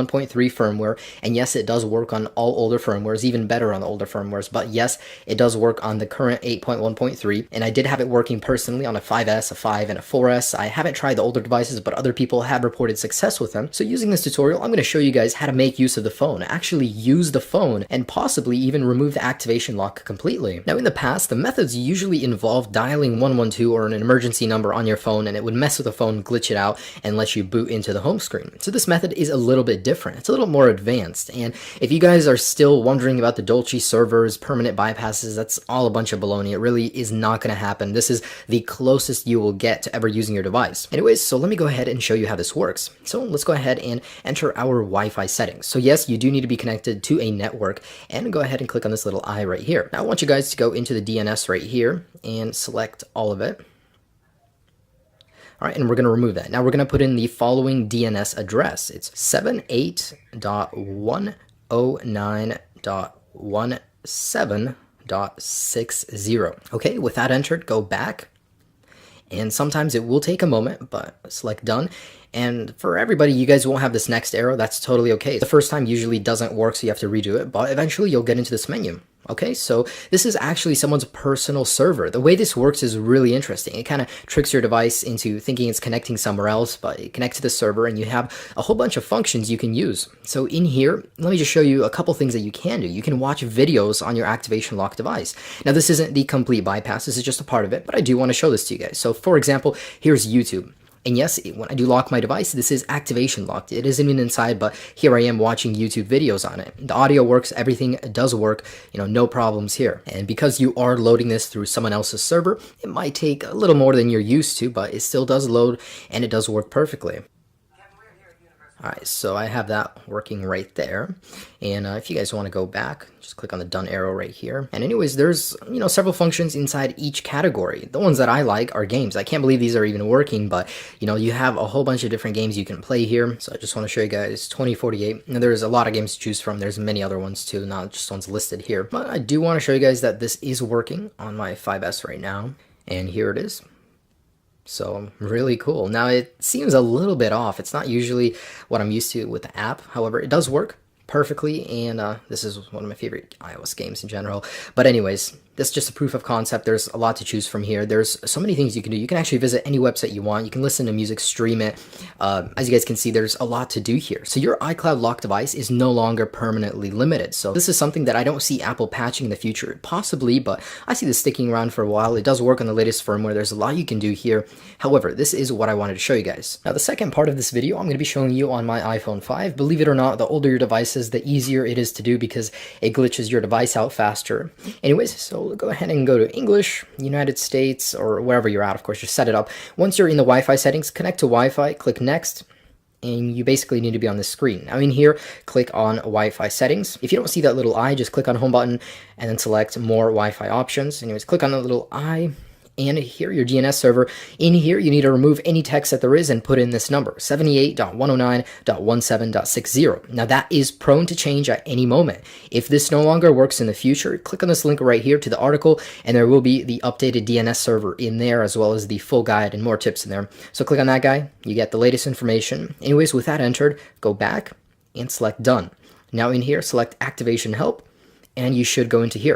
1.3 firmware, and yes, it does work on all older firmwares, even better on the older firmwares, but yes, it does work on the current 8.1.3, and I did have it working personally on a 5S, a 5, and a 4S. I haven't tried the older devices, but other people have reported success with them. So using this tutorial, I'm going to show you guys how to make use of the phone, actually use the phone, and possibly even remove the activation lock completely. Now in the past, the methods usually involved dialing 112 or an emergency number on your phone, and it would mess with the phone, glitch it out, and let you boot into the home screen. So this method is a little bit different. It's a little more advanced, and if you guys are still wondering about the Dolce servers, permanent bypasses, that's all a bunch of baloney. It really is not going to happen. This is the closest you will get to ever using your device. Anyways, so let me go ahead and show you how this works. So let's go ahead and enter our Wi-Fi settings. So yes, you do need to be connected to a network, and go ahead and click on this little eye right here. Now I want you guys to go into the DNS right here and select all of it. All right, and we're going to remove that. Now we're going to put in the following DNS address. It's 78.109.17.60. Okay, with that entered, go back. And sometimes it will take a moment, but select done. And for everybody, you guys won't have this next arrow. That's totally okay. The first time usually doesn't work, so you have to redo it, but eventually you'll get into this menu. Okay, so this is actually someone's personal server. The way this works is really interesting. It kind of tricks your device into thinking it's connecting somewhere else, but it connects to the server and you have a whole bunch of functions you can use. So in here, let me just show you a couple things that you can do. You can watch videos on your activation lock device. Now this isn't the complete bypass, this is just a part of it, but I do want to show this to you guys. So for example, here's YouTube. And yes, when I do lock my device, this is activation locked. It isn't even inside, but here I am watching YouTube videos on it. The audio works, everything does work, no problems here. And because you are loading this through someone else's server, it might take a little more than you're used to, but it still does load and it does work perfectly. Alright, so I have that working right there, and if you guys want to go back, just click on the done arrow right here. And anyways, there's, several functions inside each category. The ones that I like are games. I can't believe these are even working, but, you have a whole bunch of different games you can play here. So I just want to show you guys 2048. Now, there's a lot of games to choose from. There's many other ones too, not just ones listed here. But I do want to show you guys that this is working on my 5S right now, and here it is. So really cool. Now it seems a little bit off. It's not usually what I'm used to with the app. However, it does work perfectly, and this is one of my favorite iOS games in general. But anyways, this is just a proof of concept. There's a lot to choose from here. There's so many things you can do. You can actually visit any website you want. You can listen to music, stream it. As you guys can see, there's a lot to do here. So your iCloud lock device is no longer permanently limited. So this is something that I don't see Apple patching in the future. Possibly, but I see this sticking around for a while. It does work on the latest firmware. There's a lot you can do here. However, this is what I wanted to show you guys. Now, the second part of this video, I'm going to be showing you on my iPhone 5. Believe it or not, the older your device is, the easier it is to do because it glitches your device out faster. Anyways, so go ahead and go to English, United States, or wherever you're at. Of course, just set it up. Once you're in the Wi-Fi settings, connect to Wi-Fi, click next, and you basically need to be on this screen. Now in here, click on Wi-Fi settings. If you don't see that little eye, just click on home button and then select more Wi-Fi options. Anyways, click on the little eye. And here, your DNS server. In here, you need to remove any text that there is and put in this number, 78.109.17.60. Now, that is prone to change at any moment. If this no longer works in the future, click on this link right here to the article, and there will be the updated DNS server in there, as well as the full guide and more tips in there. So click on that guy. You get the latest information. Anyways, with that entered, go back and select Done. Now in here, select Activation Help, and you should go into here.